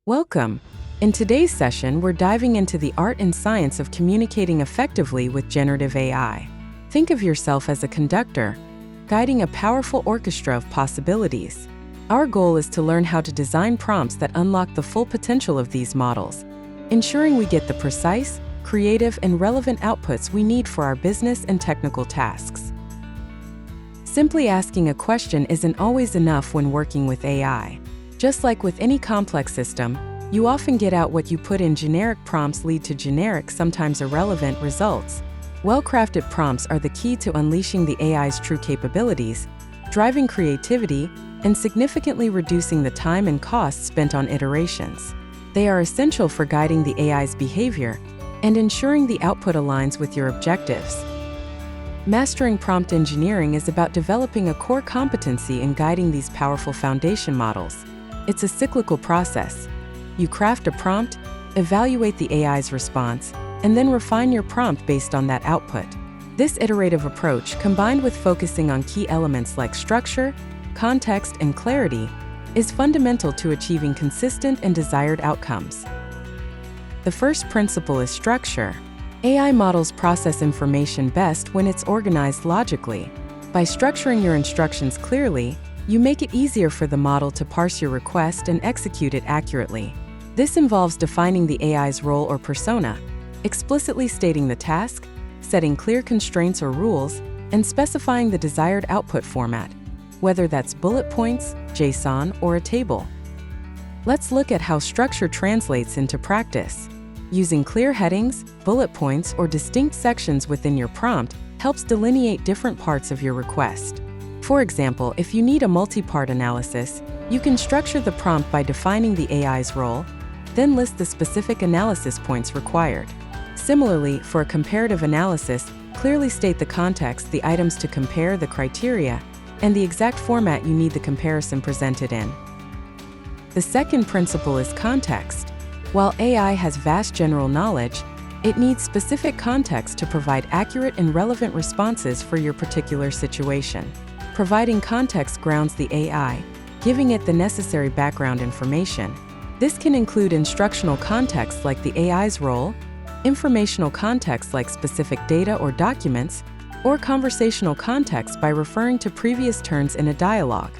Welcome! In today's session, we're diving into the art and science of communicating effectively with generative AI. Think of yourself as a conductor, guiding a powerful orchestra of possibilities. Our goal is to learn how to design prompts that unlock the full potential of these models, ensuring we get the precise, creative, and relevant outputs we need for our business and technical tasks. Simply asking a question isn't always enough when working with AI. Just like with any complex system, you often get out what you put in. Generic prompts lead to generic, sometimes irrelevant, results. Well-crafted prompts are the key to unleashing the AI's true capabilities, driving creativity, and significantly reducing the time and cost spent on iterations. They are essential for guiding the AI's behavior and ensuring the output aligns with your objectives. Mastering prompt engineering is about developing a core competency in guiding these powerful foundation models. It's a cyclical process. You craft a prompt, evaluate the AI's response, and then refine your prompt based on that output. This iterative approach, combined with focusing on key elements like structure, context, and clarity, is fundamental to achieving consistent and desired outcomes. The first principle is structure. AI models process information best when it's organized logically. By structuring your instructions clearly, you make it easier for the model to parse your request and execute it accurately. This involves defining the AI's role or persona, explicitly stating the task, setting clear constraints or rules, and specifying the desired output format, whether that's bullet points, JSON, or a table. Let's look at how structure translates into practice. Using clear headings, bullet points, or distinct sections within your prompt helps delineate different parts of your request. For example, if you need a multi-part analysis, you can structure the prompt by defining the AI's role, then list the specific analysis points required. Similarly, for a comparative analysis, clearly state the context, the items to compare, the criteria, and the exact format you need the comparison presented in. The second principle is context. While AI has vast general knowledge, it needs specific context to provide accurate and relevant responses for your particular situation. Providing context grounds the AI, giving it the necessary background information. This can include instructional context like the AI's role, informational context like specific data or documents, or conversational context by referring to previous turns in a dialogue.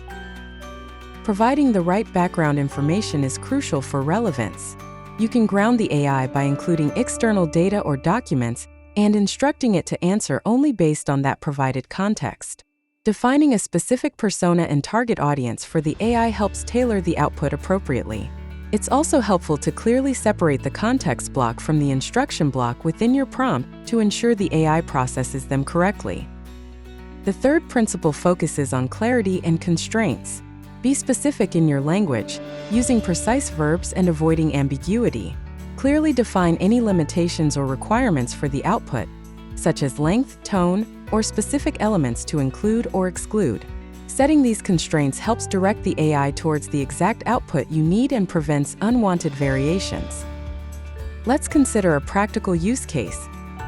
Providing the right background information is crucial for relevance. You can ground the AI by including external data or documents and instructing it to answer only based on that provided context. Defining a specific persona and target audience for the AI helps tailor the output appropriately. It's also helpful to clearly separate the context block from the instruction block within your prompt to ensure the AI processes them correctly. The third principle focuses on clarity and constraints. Be specific in your language, using precise verbs and avoiding ambiguity. Clearly define any limitations or requirements for the output, such as length, tone, or specific elements to include or exclude. Setting these constraints helps direct the AI towards the exact output you need and prevents unwanted variations. Let's consider a practical use case: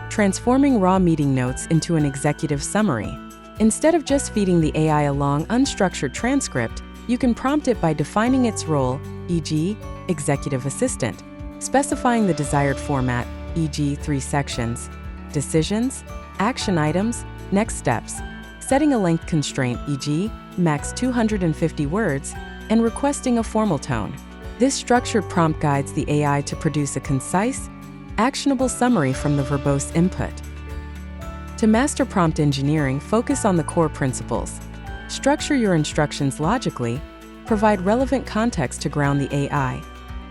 transforming raw meeting notes into an executive summary. Instead of just feeding the AI a long, unstructured transcript, you can prompt it by defining its role, e.g., executive assistant, specifying the desired format, e.g., 3 sections, decisions, action items, next steps, setting a length constraint, e.g., max 250 words, and requesting a formal tone. This structured prompt guides the AI to produce a concise, actionable summary from the verbose input. To master prompt engineering, focus on the core principles. Structure your instructions logically, provide relevant context to ground the AI,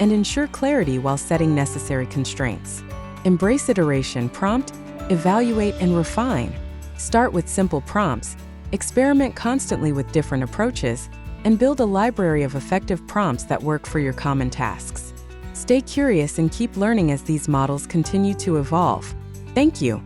and ensure clarity while setting necessary constraints. Embrace iteration, prompt, evaluate, and refine. Start with simple prompts, experiment constantly with different approaches, and build a library of effective prompts that work for your common tasks. Stay curious and keep learning as these models continue to evolve. Thank you.